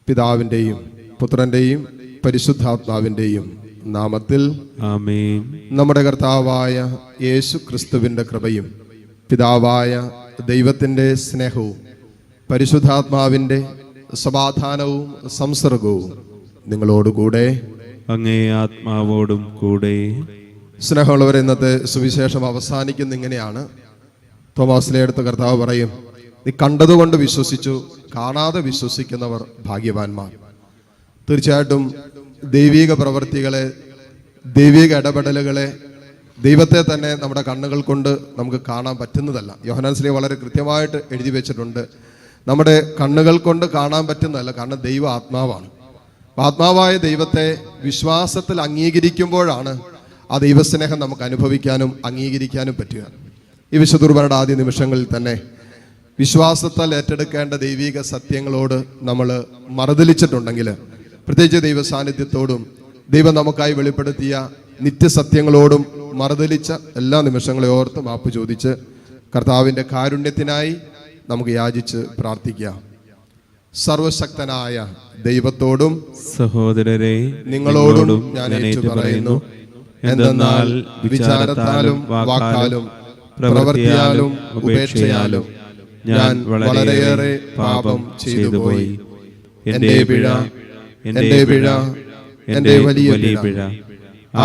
പിതാവിൻ്റെയും പുത്രൻ്റെയും പരിശുദ്ധാത്മാവിൻ്റെയും നാമത്തിൽ ആമേൻ. നമ്മുടെ കർത്താവായ യേശു ക്രിസ്തുവിൻ്റെ കൃപയും പിതാവായ ദൈവത്തിൻ്റെ സ്നേഹവും പരിശുദ്ധാത്മാവിൻ്റെ സമാധാനവും സംസർഗവും നിങ്ങളോടുകൂടെ അങ്ങേ ആത്മാവോടും കൂടെ. സ്നേഹമുള്ളവർ, ഇന്നത്തെ സുവിശേഷം അവസാനിക്കുന്ന ഇങ്ങനെയാണ്. തോമാസിലെ അടുത്ത കർത്താവ് പറയും, നീ കണ്ടതുകൊണ്ട് വിശ്വസിച്ചു, കാണാതെ വിശ്വസിക്കുന്നവർ ഭാഗ്യവാന്മാർ. തീർച്ചയായിട്ടും ദൈവിക പ്രവൃത്തികളെ, ദൈവിക ഇടപെടലുകളെ, ദൈവത്തെ തന്നെ നമ്മുടെ കണ്ണുകൾ കൊണ്ട് നമുക്ക് കാണാൻ പറ്റുന്നതല്ല. യോഹന്നാൻ ശ്ലീഹ വളരെ കൃത്യമായിട്ട് എഴുതി വെച്ചിട്ടുണ്ട്, നമ്മുടെ കണ്ണുകൾ കൊണ്ട് കാണാൻ പറ്റുന്നതല്ല, കാരണം ദൈവ ആത്മാവാണ്. ആത്മാവായ ദൈവത്തെ വിശ്വാസത്തിൽ അംഗീകരിക്കുമ്പോഴാണ് ആ ദൈവസ്നേഹം നമുക്ക് അനുഭവിക്കാനും അംഗീകരിക്കാനും പറ്റുക. ഈ വിശുദ്ധ കുർബാനയുടെ ആദ്യ നിമിഷങ്ങളിൽ തന്നെ വിശ്വാസത്താൽ ഏറ്റെടുക്കേണ്ട ദൈവിക സത്യങ്ങളോട് നമ്മൾ മറുതലിച്ചിട്ടുണ്ടെങ്കിൽ, പ്രത്യേകിച്ച് ദൈവ സാന്നിധ്യത്തോടും ദൈവം നമുക്കായി വെളിപ്പെടുത്തിയ നിത്യസത്യങ്ങളോടും മറുതലിച്ച എല്ലാ നിമിഷങ്ങളെ ഓർത്ത് മാപ്പ് ചോദിച്ച് കർത്താവിൻ്റെ കാരുണ്യത്തിനായി നമുക്ക് യാചിച്ച് പ്രാർത്ഥിക്കാം. സർവശക്തനായ ദൈവത്തോടും സഹോദരരെ നിങ്ങളോടും ഞാൻ ഏറ്റു പറയുന്നു, എന്തെന്നാൽ വിചാരത്താലും വാക്കാലും പ്രവൃത്തിയാലും ഉപേക്ഷയാലും ഞാൻ വളരെയേറെ പാപം ചെയ്തു പോയി. എൻ്റെ പിഴ, എൻ്റെ പിഴ, എൻ്റെ വലിയ പിഴ.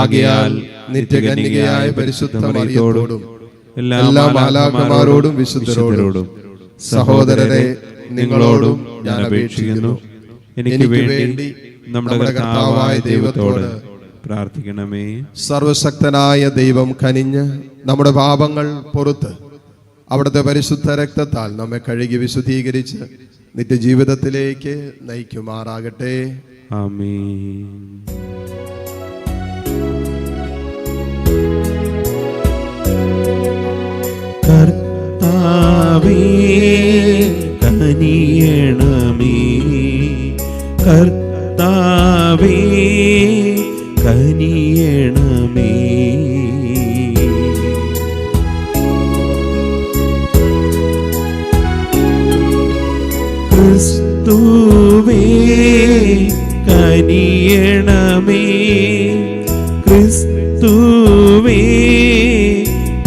ആകയാൽ നിത്യകന്യകയായ പരിശുദ്ധ മറിയത്തോടും എല്ലാ മാലാഖമാരോടും വിശുദ്ധരോടും സഹോദരരെ നിങ്ങളോടും ഞാൻ അപേക്ഷിക്കുന്നു, എനിക്ക് വേണ്ടി നമ്മുടെ കർത്താവായ ദൈവത്തോട് പ്രാർത്ഥിക്കണമേ. സർവശക്തനായ ദൈവം കനിഞ്ഞ് നമ്മുടെ പാപങ്ങൾ പൊറുത്ത് അവിടുത്തെ പരിശുദ്ധ രക്തത്താൽ നമ്മെ കഴുകി വിശുദ്ധീകരിച്ച് നിത്യജീവിതത്തിലേക്ക് നയിക്കുമാറാകട്ടെ. ആമേൻ. കർത്താവേ കനിയണമേ, കർത്താവേ കനിയണമേ. ക്രിസ്തുവേ കനിയണമേ, ക്രിസ്തുവേ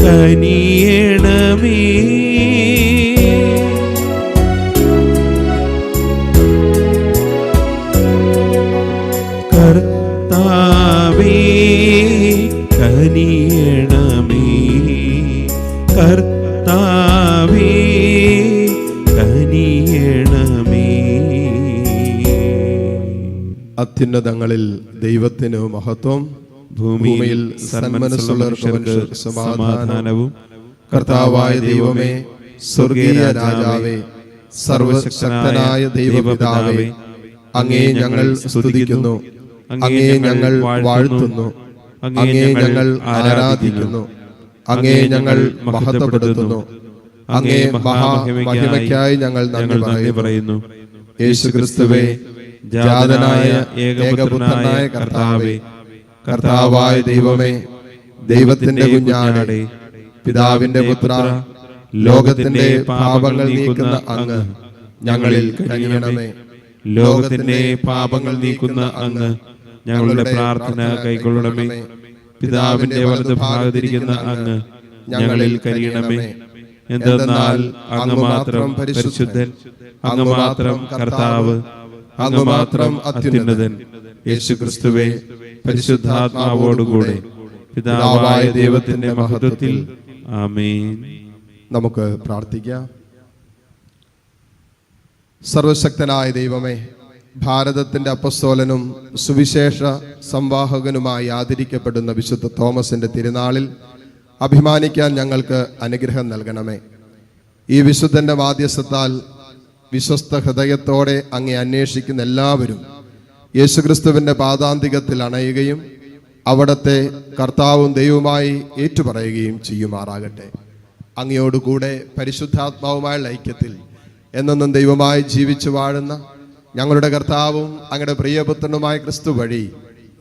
കനിയണമേ. കർത്താവേ കനിയണമേ, കർത്താവേ കനിയണമേ. അത്യുന്നതങ്ങളിൽ ദൈവത്തിന് മഹത്വം, ഭൂമിയിൽ സന്മനസ്സുള്ളവർക്ക് സമാധാനവും. കർത്താവായ ദൈവമേ, സ്വർഗീയ രാജാവേ, സർവശക്തനായ ദൈവപിതാവേ, അങ്ങേ ഞങ്ങൾ സ്തുതിക്കുന്നു, അങ്ങേ ഞങ്ങൾ വാഴ്ത്തുന്നു, അങ്ങേ ഞങ്ങൾ ആരാധിക്കുന്നു, അങ്ങേ ഞങ്ങൾ മഹത്വപ്പെടുത്തുന്നു, അങ്ങേ മഹാമഹിമയ്ക്കായി ഞങ്ങൾ നന്ദി പറയുന്നു. യേശുക്രിസ്തുവേ, ജാതനായ ഏകപുത്രനായ കർത്താവേ, കർത്താവായ ദൈവമേ, ദൈവത്തിന്റെ കുഞ്ഞാടേ, പിതാവിന്റെ പുത്ര, ലോകത്തിന്റെ പാപങ്ങൾ നീക്കുന്ന അങ്ങ് ഞങ്ങളിൽ കനിയണമേ. ലോകത്തിന്റെ പാപങ്ങൾ നീക്കുന്ന അങ്ങ് ഞങ്ങളുടെ പ്രാർത്ഥന കൈക്കൊള്ളണമേ. പിതാവിന്റെ വലതുഭാഗത്തിരിക്കുന്ന അങ്ങ് ഞങ്ങളിൽ കനിയണമേ. എന്തെന്നാൽ അങ്ങ് മാത്രം പരിശുദ്ധൻ, അങ്ങ് മാത്രം കർത്താവ്, അങ്ങ് മാത്രം അത്യുന്നതൻ. യേശുക്രിസ്തുവേ, പരിശുദ്ധാത്മാവോടുകൂടെ പിതാവായ ദൈവത്തിന്റെ മഹത്വത്തിൽ. ആമേൻ. നമുക്ക് പ്രാർത്ഥിക്കാം. സർവശക്തനായ ദൈവമേ, ഭാരതത്തിന്റെ അപ്പസ്തോലനും സുവിശേഷ സംവാഹകനുമായി ആദരിക്കപ്പെടുന്ന വിശുദ്ധ തോമസിന്റെ തിരുനാളിൽ അഭിമാനിക്കാൻ ഞങ്ങൾക്ക് അനുഗ്രഹം നൽകണമേ. ഈ വിശുദ്ധന്റെ മാധ്യസ്ഥത്താൽ വിശ്വസ്ത ഹൃദയത്തോടെ അങ്ങേ അന്വേഷിക്കുന്ന എല്ലാവരും യേശുക്രിസ്തുവിന്റെ പാദാന്തികത്തിൽ അണയുകയും അവിടത്തെ കർത്താവും ദൈവവുമായി ഏറ്റുപറയുകയും ചെയ്യുമാറാകട്ടെ. അങ്ങയോടുകൂടെ പരിശുദ്ധാത്മാവുമായുള്ള ഐക്യത്തിൽ എന്നെന്നും ദൈവമായി ജീവിച്ചു വാഴുന്ന ഞങ്ങളുടെ കർത്താവും അങ്ങയുടെ പ്രിയപുത്രനുമായ ക്രിസ്തു വഴി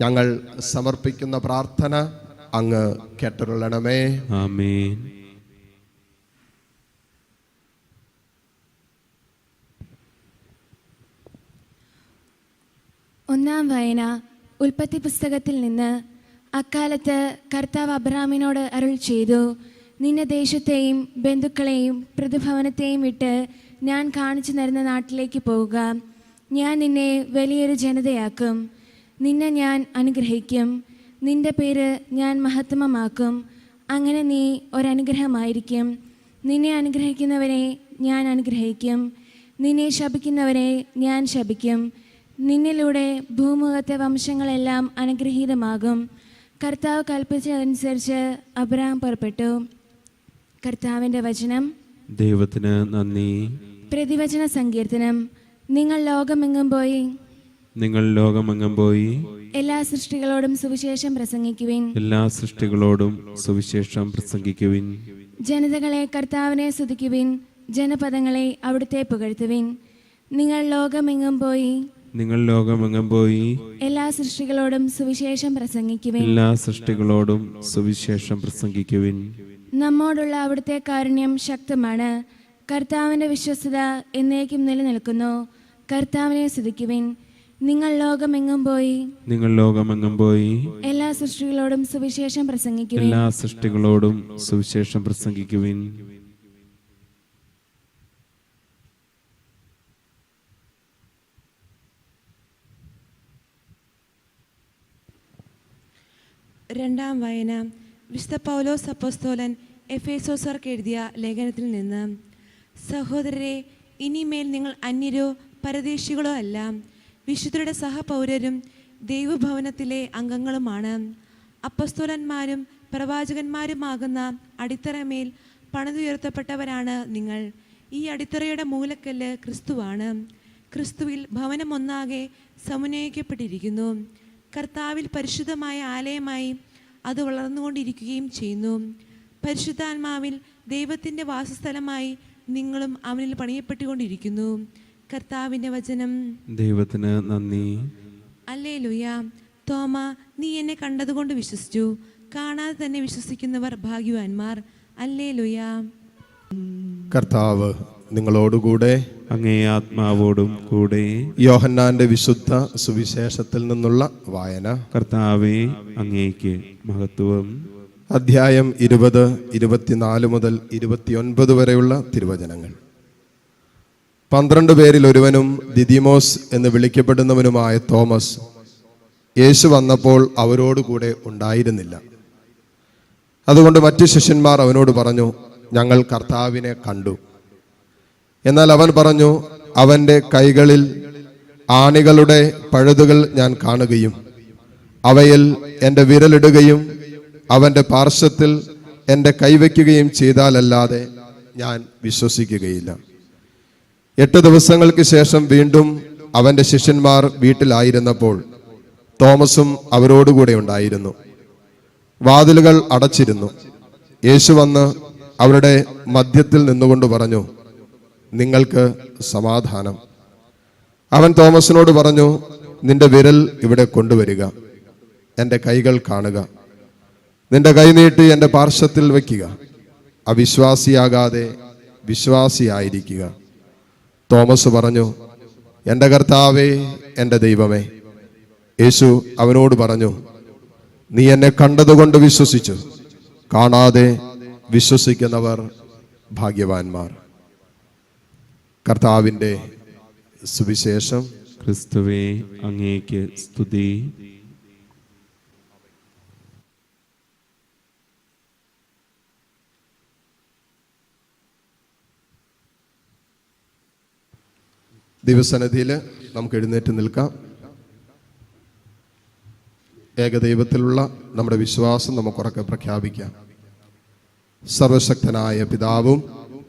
ഞങ്ങൾ സമർപ്പിക്കുന്ന പ്രാർത്ഥന അങ്ങ് കേട്ടരുളണമേ. ആമേൻ. ഒന്നാം വായന ഉൽപ്പത്തി പുസ്തകത്തിൽ നിന്ന്. അക്കാലത്ത് കർത്താവ് അബ്രാമിനോട് അരുൾ ചെയ്തു, നിന്റെ ദേശത്തെയും ബന്ധുക്കളെയും പ്രതിഭവനത്തെയും വിട്ട് ഞാൻ കാണിച്ചു തരുന്ന നാട്ടിലേക്ക് പോവുക. ഞാൻ നിന്നെ വലിയൊരു ജനതയാക്കും. നിന്നെ ഞാൻ അനുഗ്രഹിക്കും. നിന്റെ പേര് ഞാൻ മഹത്വമാക്കും. അങ്ങനെ നീ ഒരനുഗ്രഹമായിരിക്കും. നിന്നെ അനുഗ്രഹിക്കുന്നവരെ ഞാൻ അനുഗ്രഹിക്കും. നിന്നെ ശപിക്കുന്നവരെ ഞാൻ ശപിക്കും. നിന്നിലൂടെ ഭൂമുഖത്തെ വംശങ്ങളെല്ലാം അനുഗ്രഹീതമാകും. കർത്താവ് കൽപ്പിച്ചതനുസരിച്ച് അബ്രാം പുറപ്പെട്ടു. കർത്താവിൻ്റെ വചനം. ദൈവത്തിന് നന്ദി. പ്രതിവചന സങ്കീർത്തനം. നിങ്ങൾ ലോകമെങ്ങും പോയി എല്ലാ സൃഷ്ടികളോടും സുവിശേഷം പ്രസംഗിക്കുവിൻ. ജനതകളെ കർത്താവിനെ സ്തുതിക്കുവിൻ. ജനപദങ്ങളെ അവിടുത്തെ പുകഴ്ത്തുവിൻ. നിങ്ങൾ ലോകമെങ്ങും പോയി എല്ലാ സൃഷ്ടികളോടും സുവിശേഷം പ്രസംഗിക്കുവിൻ. നമ്മോടുള്ള അവിടുത്തെ കാരുണ്യം ശക്തമാണ്. കർത്താവിന്റെ വിശ്വസ്തത എന്നേക്കും നിലനിൽക്കുന്നു. കർത്താവിനെ സ്തുതിക്കുവിൻ. നിങ്ങൾ ലോകമെങ്ങും പോയി എല്ലാ സൃഷ്ടികളോടും സുവിശേഷം പ്രസംഗിക്കുവിൻ. രണ്ടാം വായന വിശുദ്ധ പൗലോസ് അപ്പോസ്തലൻ എഫേസോസർക്ക് എഴുതിയ ലേഖനത്തിൽ നിന്ന്. സഹോദരരെ, ഇനിമേൽ നിങ്ങൾ അന്യരോ പരദേശികളോ അല്ല, വിശുദ്ധരുടെ സഹപൗരരും ദൈവഭവനത്തിലെ അംഗങ്ങളുമാണ്. അപ്പോസ്തലന്മാരും പ്രവാചകന്മാരുമാകുന്ന അടിത്തറമേൽ പണിതുയർത്തപ്പെട്ടവരാണ് നിങ്ങൾ. ഈ അടിത്തറയുടെ മൂലക്കല്ല് ക്രിസ്തുവാണ്. ക്രിസ്തുവിൽ ഭവനം ഒന്നാകെ സമന്വയിക്കപ്പെട്ടിരിക്കുന്നു. കർത്താവിൽ പരിശുദ്ധമായ ആലയമായി അത് വളർന്നുകൊണ്ടിരിക്കുകയും ചെയ്യുന്നു. പരിശുദ്ധാത്മാവിൽ ദൈവത്തിൻ്റെ വാസസ്ഥലമായി നിങ്ങളും അവനിൽ പണിയപ്പെട്ടുകൊണ്ടിരിക്കുന്നു. കർത്താവിൻ്റെ വചനം. ദൈവത്തിന് നന്ദി. ഹല്ലേലൂയ. തോമ, നീ എന്നെ കണ്ടതുകൊണ്ട് വിശ്വസിച്ചു. കാണാതെ തന്നെ വിശ്വസിക്കുന്നവർ ഭാഗ്യവാന്മാർ. ഹല്ലേലൂയ. കർത്താവ് നിങ്ങളോടുകൂടെ, അങ്ങേ ആത്മാവോടും കൂടെ. യോഹന്നാന്റെ വിശുദ്ധ സുവിശേഷത്തിൽ നിന്നുള്ള വായന. കർത്താവേ, അങ്ങേക്ക് മഹത്വം. അധ്യായം 20, 24 മുതൽ 29 വരെയുള്ള തിരുവചനങ്ങൾ. 12 പേരിൽ ഒരുവനും ദിദിമോസ് എന്ന് വിളിക്കപ്പെടുന്നവനുമായ തോമസ് യേശു വന്നപ്പോൾ അവരോടുകൂടെ ഉണ്ടായിരുന്നില്ല. അതുകൊണ്ട് മറ്റു ശിഷ്യന്മാർ അവനോട് പറഞ്ഞു, ഞങ്ങൾ കർത്താവിനെ കണ്ടു. എന്നാൽ അവൻ പറഞ്ഞു, അവൻ്റെ കൈകളിൽ ആണികളുടെ പഴുതുകൾ ഞാൻ കാണുകയും അവയിൽ എൻ്റെ വിരലിടുകയും അവൻ്റെ പാർശ്വത്തിൽ എൻ്റെ കൈവയ്ക്കുകയും ചെയ്താലല്ലാതെ ഞാൻ വിശ്വസിക്കുകയില്ല. 8 ദിവസങ്ങൾക്ക് ശേഷം വീണ്ടും അവൻ്റെ ശിഷ്യന്മാർ വീട്ടിലായിരുന്നപ്പോൾ തോമസും അവരോടുകൂടെ ഉണ്ടായിരുന്നു. വാതിലുകൾ അടച്ചിരുന്നു. യേശു വന്ന് അവരുടെ മധ്യത്തിൽ നിന്നുകൊണ്ട് പറഞ്ഞു, നിങ്ങൾക്ക് സമാധാനം. അവൻ തോമസിനോട് പറഞ്ഞു, നിന്റെ വിരൽ ഇവിടെ കൊണ്ടുവരിക, എൻ്റെ കൈകൾ കാണുക. നിന്റെ കൈ നീട്ടി എൻ്റെ പാർശ്വത്തിൽ വയ്ക്കുക. അവിശ്വാസിയാകാതെ വിശ്വാസിയായിരിക്കുക. തോമസ് പറഞ്ഞു, എൻ്റെ കർത്താവേ, എൻ്റെ ദൈവമേ. യേശു അവനോട് പറഞ്ഞു, നീ എന്നെ കണ്ടതുകൊണ്ട് വിശ്വസിച്ചു. കാണാതെ വിശ്വസിക്കുന്നവർ ഭാഗ്യവാന്മാർ. കർത്താവിൻ്റെ സുവിശേഷം. ക്രിസ്തുവേ, അങ്ങേക്ക് സ്തുതി. ദിവസനദിയിൽ നമുക്ക് എഴുന്നേറ്റ് നിൽക്കാം. ഏകദൈവത്തിലുള്ള നമ്മുടെ വിശ്വാസം നമുക്കുറക്കെ പ്രഖ്യാപിക്കാം. സർവശക്തനായ പിതാവും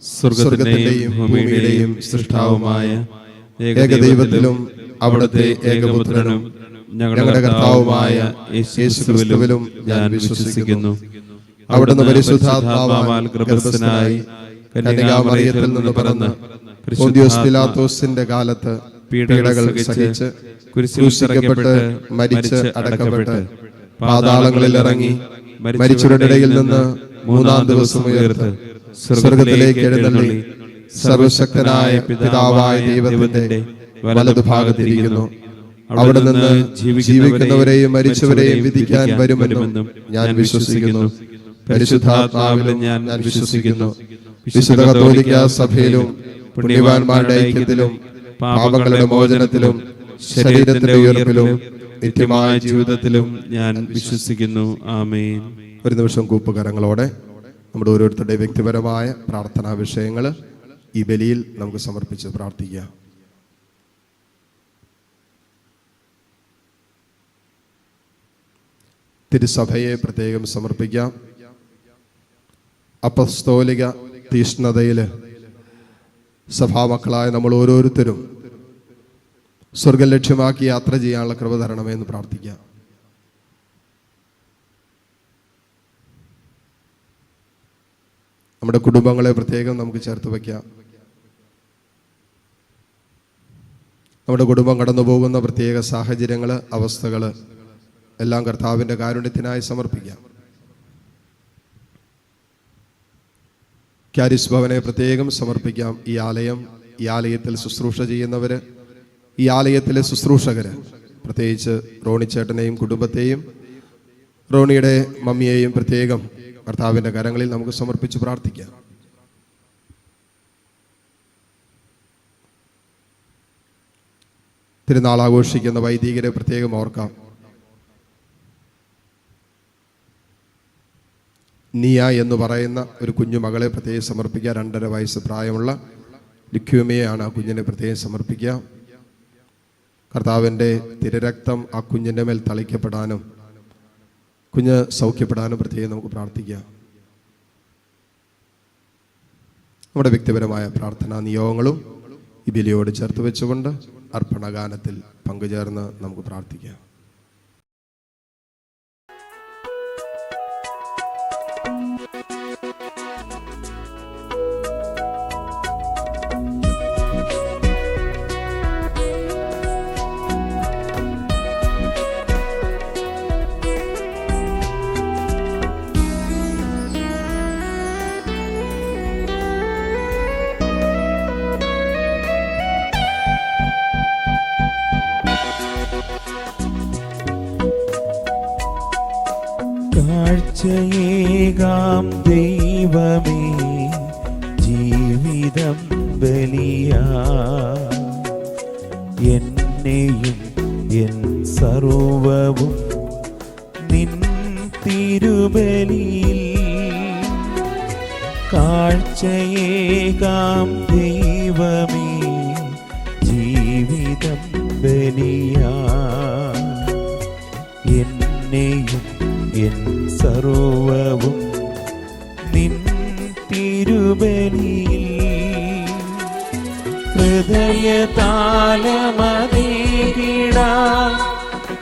സ്വർഗത്തിന്റെയും ഭൂമിയുടെയും സൃഷ്ടാവുമായ ഏകദൈവത്തിലും അവിടുത്തെ ഏകപുത്രനും ഞങ്ങളുടെ കർത്താവുമായ യേശുക്രിസ്തുവിലും ഞാൻ വിശ്വസിക്കുന്നു. അവിടുന്ന് പരിശുദ്ധാത്മാവാൽ ഗർഭസ്ഥനായി കന്യകാമറിയത്തിൽ നിന്ന് പിറന്ന് പൊന്തിയോസ് പിലാത്തോസിന്റെ കാലത്ത് പീഡകൾ സഹിച്ച് ക്രൂശിക്കപ്പെട്ട് മരിച്ച് അടക്കപ്പെട്ട് പാതാളങ്ങളിൽ ഇറങ്ങി മരിച്ചവരുടെ ഇടയിൽ നിന്ന് 3-ാം ദിവസം ഉയർത്ത് സ്വർഗത്തിലേക്ക് എഴുന്നള്ളി സർവശക്തനായ പിതാവായ ദൈവത്തിന്റെ വലതുഭാഗത്തിരിക്കുന്നു. അവിടെ നിന്ന് ജീവിക്കുന്നവരെയും മരിച്ചവരെയും വിധിക്കാൻ വരുമെന്നും ഞാൻ വിശ്വസിക്കുന്നു. പരിശുദ്ധാത്മാവിലും ഞാൻ വിശ്വസിക്കുന്നു. വിശുദ്ധ കത്തോലിക്ക സഭയിലും പുണ്യവാന്മാരുടെ ഐക്യത്തിലും പാപങ്ങളുടെ മോചനത്തിലും ശരീരത്തിന്റെ ഉയർപ്പിലും നിത്യമായ ജീവിതത്തിലും ഞാൻ വിശ്വസിക്കുന്നു. ആമേൻ. ഒരു നിമിഷം കൂപ്പുകരങ്ങളോടെ നമ്മുടെ ഓരോരുത്തരുടെ വ്യക്തിപരമായ പ്രാർത്ഥനാ വിഷയങ്ങൾ ഈ ബലിയിൽ നമുക്ക് സമർപ്പിച്ച് പ്രാർത്ഥിക്കാം. തിരുസഭയെ പ്രത്യേകം സമർപ്പിക്കാം. അപ്പസ്തോലിക തീഷ്ണതയിൽ സഭാമക്കളായ നമ്മൾ ഓരോരുത്തരും സ്വർഗം ലക്ഷ്യമാക്കി യാത്ര ചെയ്യാനുള്ള കൃപ തരണമേ എന്ന് പ്രാർത്ഥിക്കാം. നമ്മുടെ കുടുംബങ്ങളെ പ്രത്യേകം നമുക്ക് ചേർത്ത് വയ്ക്കാം. നമ്മുടെ കുടുംബം കടന്നു പോകുന്ന പ്രത്യേക സാഹചര്യങ്ങൾ, അവസ്ഥകൾ എല്ലാം കർത്താവിൻ്റെ കാരുണ്യത്തിനായി സമർപ്പിക്കാം. ക്യാരിസ് ഭവനെ പ്രത്യേകം സമർപ്പിക്കാം. ഈ ആലയത്തിൽ ശുശ്രൂഷ ചെയ്യുന്നവർ, ഈ ആലയത്തിലെ ശുശ്രൂഷകർ, പ്രത്യേകിച്ച് റോണിച്ചേട്ടനെയും കുടുംബത്തെയും റോണിയുടെ മമ്മിയെയും പ്രത്യേകം കർത്താവിൻ്റെ കരങ്ങളിൽ നമുക്ക് സമർപ്പിച്ച് പ്രാർത്ഥിക്കാം. തിരുനാൾ ആഘോഷിക്കുന്ന വൈദികരെ പ്രത്യേകം ഓർക്കാം. നിയ എന്ന് പറയുന്ന ഒരു കുഞ്ഞു മകളെ പ്രത്യേകം സമർപ്പിക്കുക. 2.5 വയസ്സ് പ്രായമുള്ള ലിക്യൂമിയയാണ് ആ കുഞ്ഞിനെ പ്രത്യേകം സമർപ്പിക്കുക. കർത്താവിൻ്റെ തിരുരക്തം ആ കുഞ്ഞിൻ്റെ മേൽ തളിക്കപ്പെടാനും കുഞ്ഞ് സൗഖ്യപ്പെടാനും പ്രത്യേകം നമുക്ക് പ്രാർത്ഥിക്കാം. നമ്മുടെ വ്യക്തിപരമായ പ്രാർത്ഥനാ നിയോഗങ്ങളും ഈ ബലിയോട് ചേർത്ത് വെച്ചുകൊണ്ട് അർപ്പണഗാനത്തിൽ പങ്കുചേർന്ന് നമുക്ക് പ്രാർത്ഥിക്കാം. കാഴ്ചയേകാം ദൈവമേ ജീവിതം ബലിയാ, എന്നെയും എൻ സർവവും നിൻ തിരുബലിയിൽ. കാഴ്ചയേകാം ദൈവമേ ജീവിതം ബലിയാ, എന്നെയും എൻ സർവവും നിൻ തിരുബലിയിൽ. ഹൃദയതാലമതീകിടാൻ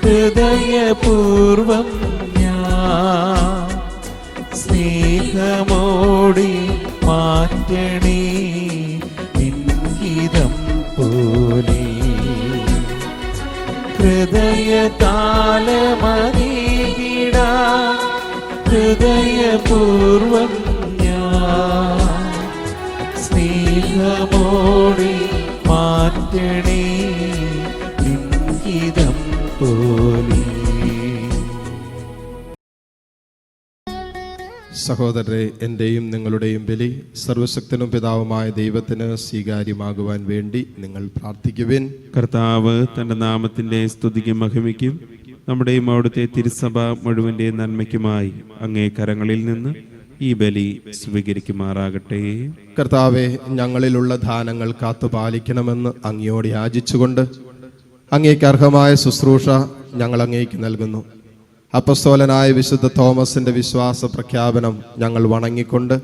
ഹൃദയപൂർവം ഞാൻ സ്നേഹമോടി മാറ്റണേ നിൻഹിതം പോലെ. ഹൃദയതാലമതീകിടാൻ ഹൃദയപൂർവം ഞാൻ സ്നേഹമോടി മാറ്റണേ നിൻഹിതം പോലെ. സഹോദരരെ, എൻ്റെയും നിങ്ങളുടെയും ബലി സർവശക്തനും പിതാവുമായ ദൈവത്തിന് സ്വീകാര്യമാകുവാൻ വേണ്ടി നിങ്ങൾ പ്രാർത്ഥിക്കുവിൻ. കർത്താവ് തന്റെ നാമത്തിന്റെ സ്തുതിക്കും മഹിമയ്ക്കും നമ്മുടെയും അവിടുത്തെ തിരുസഭ മുഴുവന്റെ നന്മയ്ക്കുമായി അങ്ങേ കരങ്ങളിൽ നിന്ന് ഈ ബലി സ്വീകരിക്കുമാറാകട്ടെ. കർത്താവെ, ഞങ്ങളിലുള്ള ദാനങ്ങൾ കാത്തുപാലിക്കണമെന്ന് അങ്ങയോട് യാചിച്ചുകൊണ്ട് അങ്ങേക്ക് അർഹമായ ശുശ്രൂഷ ഞങ്ങൾ അങ്ങേക്ക് നൽകുന്നു. അപ്പസ്തോലനായ വിശുദ്ധ തോമസിന്റെ വിശ്വാസ പ്രഖ്യാപനം ഞങ്ങൾ വണങ്ങിക്കൊണ്ട്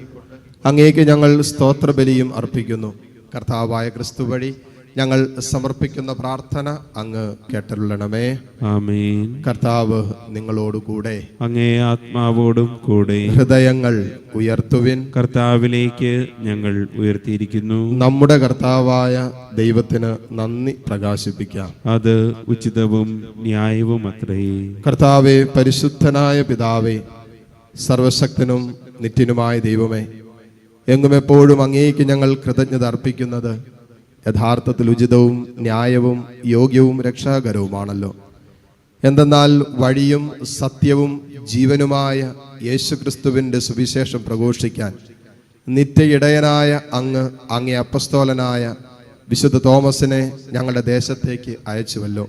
അങ്ങേക്ക് ഞങ്ങൾ സ്തോത്രബലിയും അർപ്പിക്കുന്നു. കർത്താവായ ക്രിസ്തു വഴി ഞങ്ങൾ സമർപ്പിക്കുന്ന പ്രാർത്ഥന അങ്ങ് കേട്ടരുളണമേ. ആമേൻ. കർത്താവ് നിങ്ങളോടുകൂടെ, അങ്ങേ ആത്മാവോടും കൂടെ. ഹൃദയങ്ങൾ ഉയർത്തുവിൻ. കർത്താവിലേക്ക് ഞങ്ങൾ ഉയർത്തിയിരിക്കുന്നു. നമ്മുടെ കർത്താവായ ദൈവത്തിന് നന്ദി പ്രകാശിപ്പിക്കാം. അത് ഉചിതവും ന്യായവും അത്രേ. കർത്താവെ, പരിശുദ്ധനായ പിതാവേ, സർവശക്തനും നിത്യനുമായ ദൈവമേ, എങ്ങും എപ്പോഴും അങ്ങേക്ക് ഞങ്ങൾ കൃതജ്ഞത അർപ്പിക്കുന്നത് യഥാർത്ഥത്തിൽ ഉചിതവും ന്യായവും യോഗ്യവും രക്ഷാകരവുമാണല്ലോ. എന്തെന്നാൽ വഴിയും സത്യവും ജീവനുമായ യേശുക്രിസ്തുവിൻ്റെ സുവിശേഷം പ്രഘോഷിക്കാൻ നിത്യ ഇടയനായ അങ്ങേ അപ്പസ്തോലനായ വിശുദ്ധ തോമസിനെ ഞങ്ങളുടെ ദേശത്തേക്ക് അയച്ചുവല്ലോ.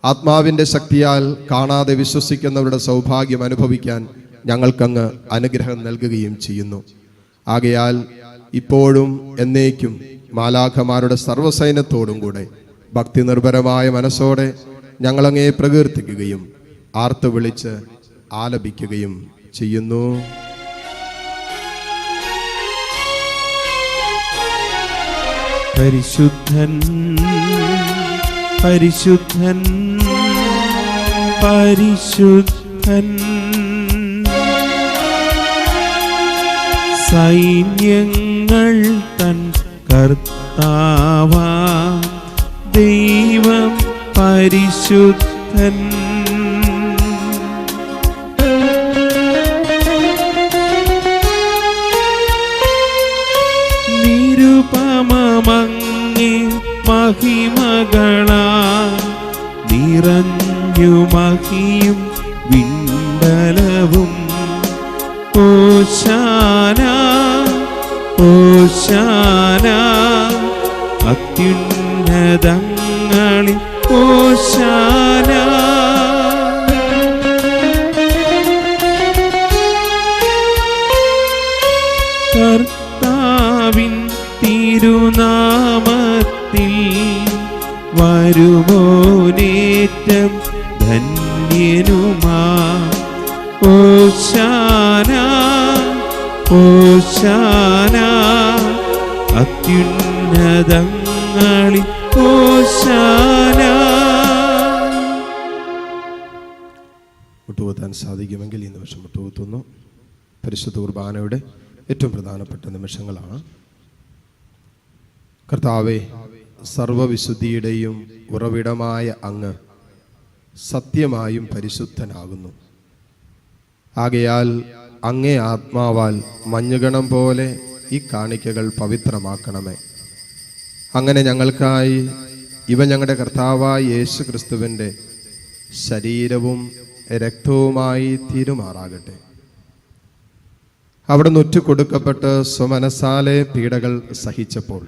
ആത്മാവിൻ്റെ ശക്തിയാൽ കാണാതെ വിശ്വസിക്കുന്നവരുടെ സൗഭാഗ്യം അനുഭവിക്കാൻ ഞങ്ങൾക്കങ്ങ് അനുഗ്രഹം നൽകുകയും ചെയ്യുന്നു. ആകയാൽ ഇപ്പോഴും എന്നേക്കും മാലാഖമാരുടെ സർവ്വസൈന്യത്തോടും കൂടെ ഭക്തി നിർഭരമായ മനസ്സോടെ ഞങ്ങളങ്ങേ പ്രകീർത്തിക്കുകയും ആർത്തു വിളിച്ച് ആലപിക്കുകയും ചെയ്യുന്നു. പരിശുദ്ധൻ പരിശുദ്ധൻ പരിശുദ്ധൻ, സൈന്യങ്ങൾ തൻ കർത്താവാ ദൈവം പരിശുദ്ധൻ. നിരുപമങ്ങേ മഹിമകളാ നിറഞ്ഞു മഹിയും വിണ്ടലവും. ഓശാന ഓശാന അത്യുന്നതങ്ങളിൽ ഓശാന. കർത്താവിൻ തിരുനാമത്തിൽ വരുമോനേറ്റം ധന്യനുമാ. ഓശാന ഓശാന അത്യുന്നതങ്ങളിൽ ഓശാന. മുട്ടുകുത്താൻ സാധിക്കുമെങ്കിൽ ഈ നിമിഷം മുട്ടുകുത്തുന്നു. പരിശുദ്ധ കുർബാനയുടെ ഏറ്റവും പ്രധാനപ്പെട്ട നിമിഷങ്ങളാണ്. കർത്താവേ, സർവവിശുദ്ധിയുടെയും ഉറവിടമായ അങ്ങ് സത്യമായും പരിശുദ്ധനാകുന്നു. ആകയാൽ അങ്ങേ ആത്മാവാൽ മഞ്ഞുകണം പോലെ ഈ കാണിക്കകൾ പവിത്രമാക്കണമേ. അങ്ങനെ ഞങ്ങൾക്കായി ഇവ ഞങ്ങളുടെ കർത്താവായ യേശു ക്രിസ്തുവിൻ്റെ ശരീരവും രക്തവുമായി തീരുമാറാകട്ടെ. അവിടെ നൊറ്റുകൊടുക്കപ്പെട്ട് സ്വമനസാലെ പീഡകൾ സഹിച്ചപ്പോൾ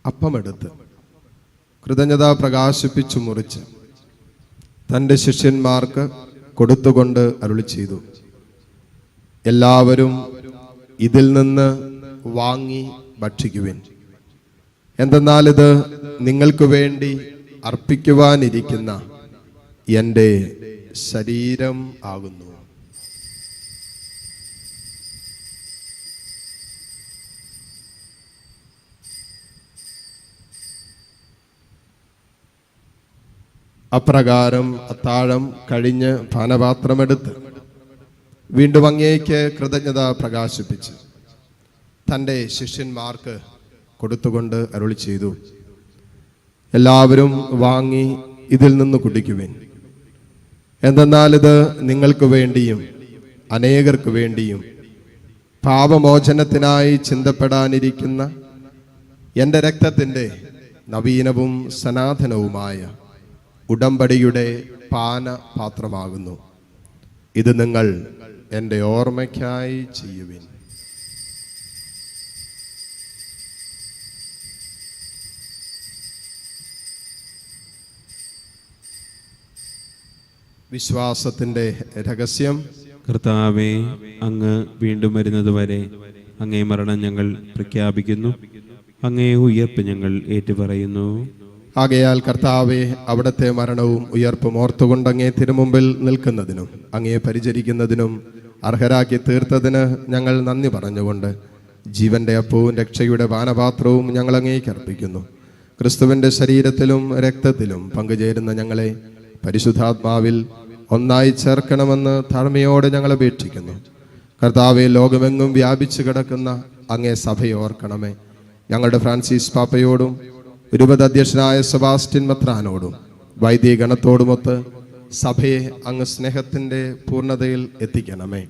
അപ്പമെടുത്ത് കൃതജ്ഞത പ്രകാശിപ്പിച്ചു മുറിച്ച് തൻ്റെ ശിഷ്യന്മാർക്ക് കൊടുത്തുകൊണ്ട് അരുളി ചെയ്തു, എല്ലാവരും ഇതിൽ നിന്ന് വാങ്ങി ഭക്ഷിക്കുവിൻ. എന്തെന്നാൽ ഇത് നിങ്ങൾക്ക് വേണ്ടി അർപ്പിക്കുവാനിരിക്കുന്ന എൻ്റെ ശരീരം ആകുന്നു. അപ്രകാരം അത്താഴം കഴിഞ്ഞ് പാനപാത്രമെടുത്ത് വീണ്ടും അങ്ങേക്ക് കൃതജ്ഞത പ്രകാശിപ്പിച്ച് തൻ്റെ ശിഷ്യന്മാർക്ക് കൊടുത്തുകൊണ്ട് അരുളി ചെയ്തു, എല്ലാവരും വാങ്ങി ഇതിൽ നിന്ന് കുടിക്കുവിൻ. എന്തെന്നാൽ ഇത് നിങ്ങൾക്ക് വേണ്ടിയും അനേകർക്ക് വേണ്ടിയും പാപമോചനത്തിനായി ചിന്തപ്പെടാനിരിക്കുന്ന എൻ്റെ രക്തത്തിൻ്റെ നവീനവും സനാതനവുമായ ഉടമ്പടിയുടെ പാനപാത്രമാകുന്നു. ഇത് നിങ്ങൾ എൻ്റെ ഓർമ്മയ്ക്കായി ചെയ്യുവിൻ. വിശ്വാസത്തിൻ്റെ രഹസ്യം. കർത്താവേ, അങ്ങ് വീണ്ടും വരുന്നതുവരെ അങ്ങേ മരണം ഞങ്ങൾ പ്രഖ്യാപിക്കുന്നു, അങ്ങേ ഉയർപ്പ് ഞങ്ങൾ ഏറ്റുപറയുന്നു. ആകയാൽ കർത്താവെ, അവിടുത്തെ മരണവും ഉയർപ്പും ഓർത്തുകൊണ്ട് അങ്ങേ തിരുമുമ്പിൽ നിൽക്കുന്നതിനും അങ്ങേ പരിചരിക്കുന്നതിനും അർഹരാക്കി തീർത്തതിന് ഞങ്ങൾ നന്ദി പറഞ്ഞുകൊണ്ട് ജീവന്റെ അപ്പവും രക്ഷയുടെ പാനപാത്രവും ഞങ്ങൾ അങ്ങേക്ക് അർപ്പിക്കുന്നു. ക്രിസ്തുവിൻ്റെ ശരീരത്തിലും രക്തത്തിലും പങ്കുചേരുന്ന ഞങ്ങളെ പരിശുദ്ധാത്മാവിൽ ഒന്നായി ചേർക്കണമെന്ന് താഴ്മയോടെ ഞങ്ങൾ അപേക്ഷിക്കുന്നു. കർത്താവെ, ലോകമെങ്ങും വ്യാപിച്ചു കിടക്കുന്ന അങ്ങേ സഭയെ ഓർക്കണമേ. ഞങ്ങളുടെ ഫ്രാൻസിസ് പാപ്പയോടും രൂപതാധ്യക്ഷനായ സെബാസ്റ്റ്യൻ മെത്രാനോടും വൈദികഗണത്തോടുമൊത്ത് സഭയെ അങ്ങ് സ്നേഹത്തിൻ്റെ പൂർണ്ണതയിൽ എത്തിക്കണമേ.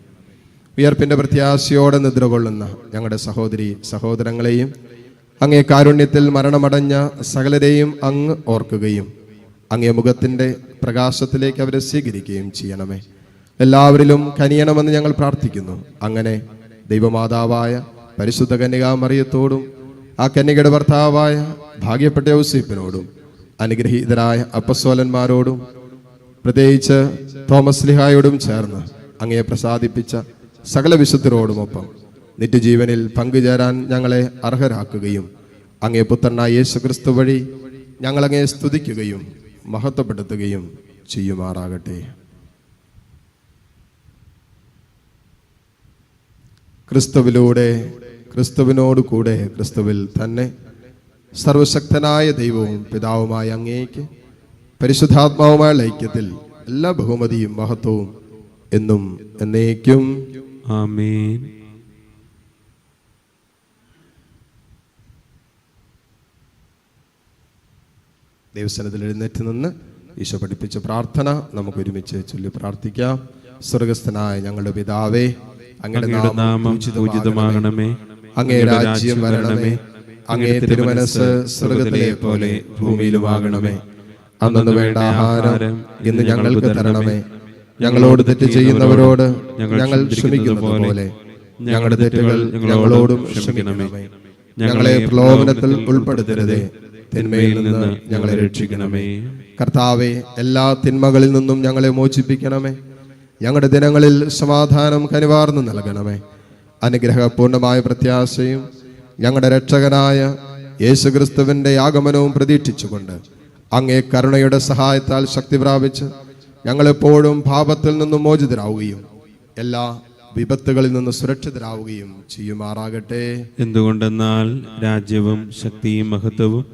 ഉയർപ്പിൻ്റെ പ്രത്യാശയോടെ നിദ്ര കൊള്ളുന്ന ഞങ്ങളുടെ സഹോദരി സഹോദരങ്ങളെയും അങ്ങേ കാരുണ്യത്തിൽ മരണമടഞ്ഞ സകലരെയും അങ്ങ് ഓർക്കുകയും അങ്ങേ മുഖത്തിൻ്റെ പ്രകാശത്തിലേക്ക് അവരെ സ്വീകരിക്കുകയും ചെയ്യണമേ. എല്ലാവരിലും കനിയണമെന്ന് ഞങ്ങൾ പ്രാർത്ഥിക്കുന്നു. അങ്ങനെ ദൈവമാതാവായ പരിശുദ്ധ കന്യകാമറിയത്തോടും ആ കന്യകയുടെ ഭർത്താവായ ഭാഗ്യപ്പെട്ട യൗസേപ്പിനോടും അനുഗ്രഹീതരായ അപ്പസ്തോലന്മാരോടും പ്രത്യേകിച്ച് തോമസ് സ്ലീഹായോടും ചേർന്ന് അങ്ങയെ പ്രസാദിപ്പിച്ച സകല വിശുദ്ധരോടുമൊപ്പം നിത്യജീവനിൽ പങ്കുചേരാൻ ഞങ്ങളെ അർഹരാക്കുകയും അങ്ങേ പുത്രനായ യേശുക്രിസ്തു വഴി ഞങ്ങളങ്ങയെ സ്തുതിക്കുകയും മഹത്വപ്പെടുത്തുകയും ചെയ്യുമാറാകട്ടെ. ക്രിസ്തുവിലൂടെ, ക്രിസ്തുവിനോട് കൂടെ, ക്രിസ്തുവിൽ തന്നെ സർവശക്തനായ ദൈവവും പിതാവുമായ അങ്ങേക്ക് പരിശുദ്ധാത്മാവുമായുള്ള ഐക്യത്തിൽ എല്ലാ ബഹുമതിയും മഹത്വവും എന്നും എന്നേക്കും ആമേൻ. ദൈവസനത്തിൽ എഴുന്നേറ്റ് നിന്ന് ഈശോ പഠിപ്പിച്ച പ്രാർത്ഥന നമുക്ക് ഒരുമിച്ച് ചൊല്ലി പ്രാർത്ഥിക്കാം. സ്വർഗസ്ഥനായ ഞങ്ങളുടെ പിതാവേ, അങ്ങയുടെ നാമം പൂജിതമാകണമേ. അങ്ങേ രാജ്യം വരണമേ. അങ്ങേ തിരുമനസ്സ് സ്വർഗത്തിലെ പോലെ ഭൂമിയിലുമാകണമേ. അന്നു വേണ്ട ആഹാരം ഇന്ന് ഞങ്ങൾക്ക് തരണമേ. ഞങ്ങളോട് തെറ്റ് ചെയ്യുന്നവരോട് ഞങ്ങൾ ക്ഷമിക്കുന്നത് പോലെ ഞങ്ങളുടെ തെറ്റുകൾ ഞങ്ങളോടും ക്ഷമിക്കണമേ. ഞങ്ങളെ പ്രലോഭനത്തിൽ ഉൾപ്പെടുത്തരുതേ, തിന്മയിൽ നിന്ന് ഞങ്ങളെ രക്ഷിക്കണമേ. കർത്താവേ, എല്ലാ തിന്മകളിൽ നിന്നും ഞങ്ങളെ മോചിപ്പിക്കണമേ. ഞങ്ങളുടെ ദിനങ്ങളിൽ സമാധാനം കനിവാർന്നു നൽകണമേ. അനുഗ്രഹപൂർണമായ പ്രത്യാശയും ഞങ്ങളുടെ രക്ഷകനായ യേശുക്രിസ്തുവിന്റെ ആഗമനവും പ്രതീക്ഷിച്ചുകൊണ്ട് അങ്ങേ കരുണയുടെ സഹായത്താൽ ശക്തി പ്രാപിച്ച് ഞങ്ങളെപ്പോഴും പാപത്തിൽ നിന്നും മോചിതരാവുകയും എല്ലാ വിപത്തുകളിൽ നിന്ന് സുരക്ഷിതരാവുകയും ചെയ്യുമാറാകട്ടെ. എന്തുകൊണ്ടെന്നാൽ രാജ്യവും ശക്തിയും മഹത്വവും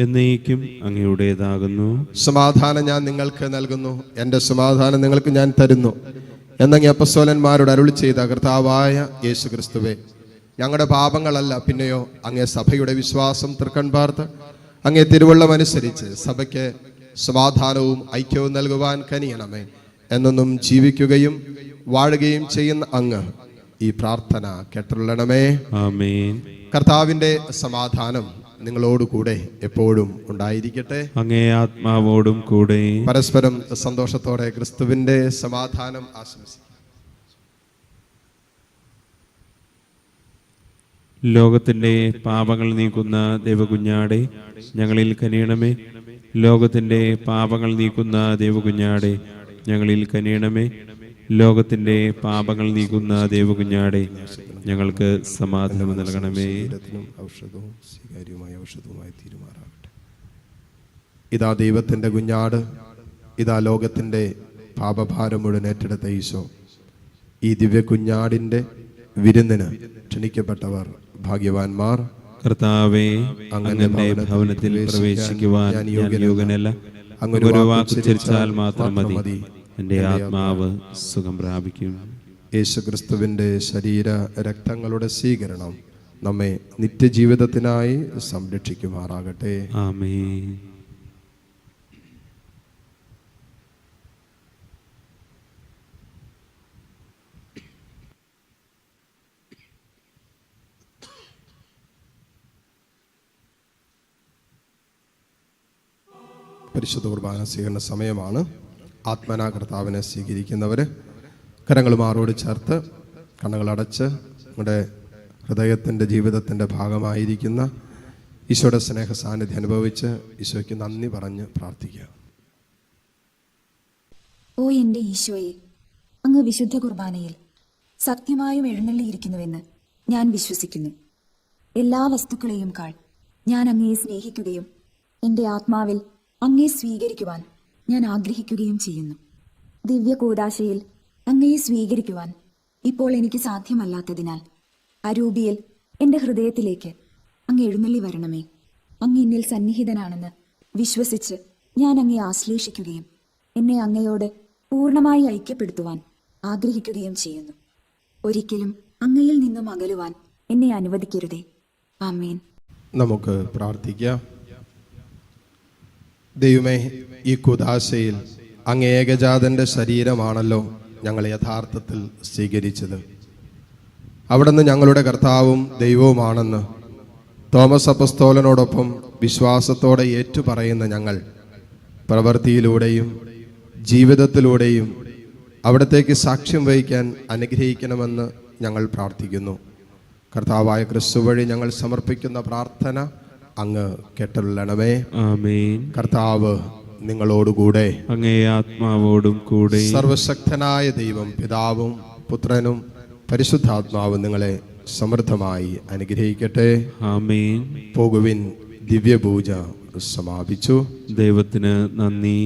എന്നേക്കും അങ്ങയുടേതാകുന്നു. സമാധാനം ഞാൻ നിങ്ങൾക്ക് നൽകുന്നു, എൻ്റെ സമാധാനം നിങ്ങൾക്ക് ഞാൻ തരുന്നു എന്നങ്ങ് അപ്പസ്തോലന്മാരോട് അരുളി ചെയ്ത കർത്താവായ യേശുക്രിസ്തുവേ, ഞങ്ങളുടെ പാപങ്ങളല്ല പിന്നെയോ അങ്ങേ സഭയുടെ വിശ്വാസം തൃക്കൺ പാർത്ത് അങ്ങേ തിരുവള്ളം അനുസരിച്ച് സഭയ്ക്ക് സമാധാനവും ഐക്യവും നൽകുവാൻ കനിയണമേ. എന്നൊന്നും ജീവിക്കുകയും വാഴുകയും ചെയ്യുന്ന അങ്ങ് ഈ പ്രാർത്ഥന കേട്ടുള്ളണമേ. ആമേൻ. കർത്താവിൻ്റെ സമാധാനം നിങ്ങളോടുകൂടെ എപ്പോഴും ഉണ്ടായിരിക്കട്ടെ. അങ്ങേ ആത്മാവോടും കൂടെ. പരസ്പരം സന്തോഷത്തോടെ ക്രിസ്തുവിന്റെ സമാധാനം ആശംസിക്കും. ലോകത്തിന്റെ പാപങ്ങൾ നീക്കുന്ന ദൈവകുഞ്ഞാടെ ഞങ്ങളിൽ കനിയണമേ. ലോകത്തിന്റെ പാപങ്ങൾ നീക്കുന്ന ദൈവകുഞ്ഞാടെ ഞങ്ങളിൽ കനിയണമേ. ലോകത്തിന്റെ പാപങ്ങൾ നീക്കുന്ന ദൈവകുഞ്ഞാടെ ഞങ്ങൾക്ക് സമാധാനം നൽകണമേ. ഔഷധവും സ്വീകാര്യമായ ഔഷധവുമായി തീരുമാറാകട്ടെ. ഇതാ ദൈവത്തിന്റെ കുഞ്ഞാട്, ഇതാ ലോകത്തിന്റെ പാപഭാരം മുഴുവൻ ഏറ്റെടുത്ത ഈശോ. ഈ ദിവ്യ കുഞ്ഞാടിന്റെ വിരുന്നിന് ക്ഷണിക്കപ്പെട്ടവർ ഭാഗ്യവാന്മാർ. കർത്താവേ, അങ്ങന്റെ ഭവനത്തിൽ പ്രവേശിക്കുവാൻ ഞാൻ യോഗ്യനല്ല. അങ്ങ് ഒരു വാക്ക് ഉച്ചരിച്ചാൽ മാത്രം മതി, എൻ്റെ ആത്മാവ് സുഖം പ്രാപിക്കും. യേശുക്രിസ്തുവിന്റെ ശരീര രക്തങ്ങളുടെ സ്വീകരണം നമ്മെ നിത്യജീവിതത്തിനായി സംരക്ഷിക്കുമാറാകട്ടെ. ആമേൻ. പരിശുദ്ധ കുർബാന സ്വീകരണ സമയമാണ്. ആത്മനാ കർത്താവിനെ സ്വീകരിക്കുന്നവർ കരങ്ങൾ മാറോട് ചേർത്ത് കണ്ണുകളടച്ച് നമ്മുടെ ഹൃദയത്തിൻ്റെ ജീവിതത്തിൻ്റെ ഭാഗമായിരിക്കുന്ന ഈശോയുടെ സ്നേഹ സാന്നിധ്യം അനുഭവിച്ച് ഈശോയ്ക്ക് നന്ദി പറഞ്ഞ് പ്രാർത്ഥിക്കുക. ഓ എൻ്റെ ഈശോയെ, അങ്ങ് വിശുദ്ധ കുർബാനയിൽ സത്യമായും എഴുന്നള്ളിയിരിക്കുന്നുവെന്ന് ഞാൻ വിശ്വസിക്കുന്നു. എല്ലാ വസ്തുക്കളെയും കാൾ ഞാൻ അങ്ങയെ സ്നേഹിക്കുകയും എൻ്റെ ആത്മാവിൽ അങ്ങയെ സ്വീകരിക്കുവാൻ ഞാൻ ആഗ്രഹിക്കുകയും ചെയ്യുന്നു. ദിവ്യ കൂദാശയിൽ അങ്ങയെ സ്വീകരിക്കുവാൻ ഇപ്പോൾ എനിക്ക് സാധ്യമല്ലാത്തതിനാൽ അരൂപിയിൽ എൻ്റെ ഹൃദയത്തിലേക്ക് അങ്ങ് എഴുന്നള്ളി വരണമേ. അങ്ങ് എന്നിൽ സന്നിഹിതനാണെന്ന് വിശ്വസിച്ച് ഞാൻ അങ്ങയെ ആശ്ലേഷിക്കുകയും എന്നെ അങ്ങയോട് പൂർണ്ണമായി ഐക്യപ്പെടുത്തുവാൻ ആഗ്രഹിക്കുകയും ചെയ്യുന്നു. ഒരിക്കലും അങ്ങയിൽ നിന്നും അകലുവാൻ എന്നെ അനുവദിക്കരുതേ. ആമേൻ. നമുക്ക് പ്രാർത്ഥിക്കാം. ദൈവമേ, ഈ കൂദാശയിൽ അങ്ങ് ഏകജാതന്റെ ശരീരമാണല്ലോ ഞങ്ങൾ യഥാർത്ഥത്തിൽ സ്വീകരിച്ചത്. അവിടുന്ന് ഞങ്ങളുടെ കർത്താവും ദൈവവുമാണെന്ന് തോമസ് അപ്പസ്തോലനോടൊപ്പം വിശ്വാസത്തോടെ ഏറ്റുപറയുന്ന ഞങ്ങൾ പ്രവൃത്തിയിലൂടെയും ജീവിതത്തിലൂടെയും അവിടത്തേക്ക് സാക്ഷ്യം വഹിക്കാൻ അനുഗ്രഹിക്കണമെന്ന് ഞങ്ങൾ പ്രാർത്ഥിക്കുന്നു. കർത്താവായ ക്രിസ്തു വഴി ഞങ്ങൾ സമർപ്പിക്കുന്ന പ്രാർത്ഥന അങ്ങ് കേട്ടരുളണമേ. ആമേൻ. കർത്താവ് നിങ്ങളോടുകൂടെ, അങ്ങേ ആത്മാവോടും കൂടെ. സർവശക്തനായ ദൈവം പിതാവും പുത്രനും പരിശുദ്ധാത്മാവും നിങ്ങളെ സമൃദ്ധമായി അനുഗ്രഹിക്കട്ടെ. ആമേൻ. പോകുവിൻ, ദിവ്യപൂജ സമാപിച്ചു. ദൈവത്തിന് നന്ദി.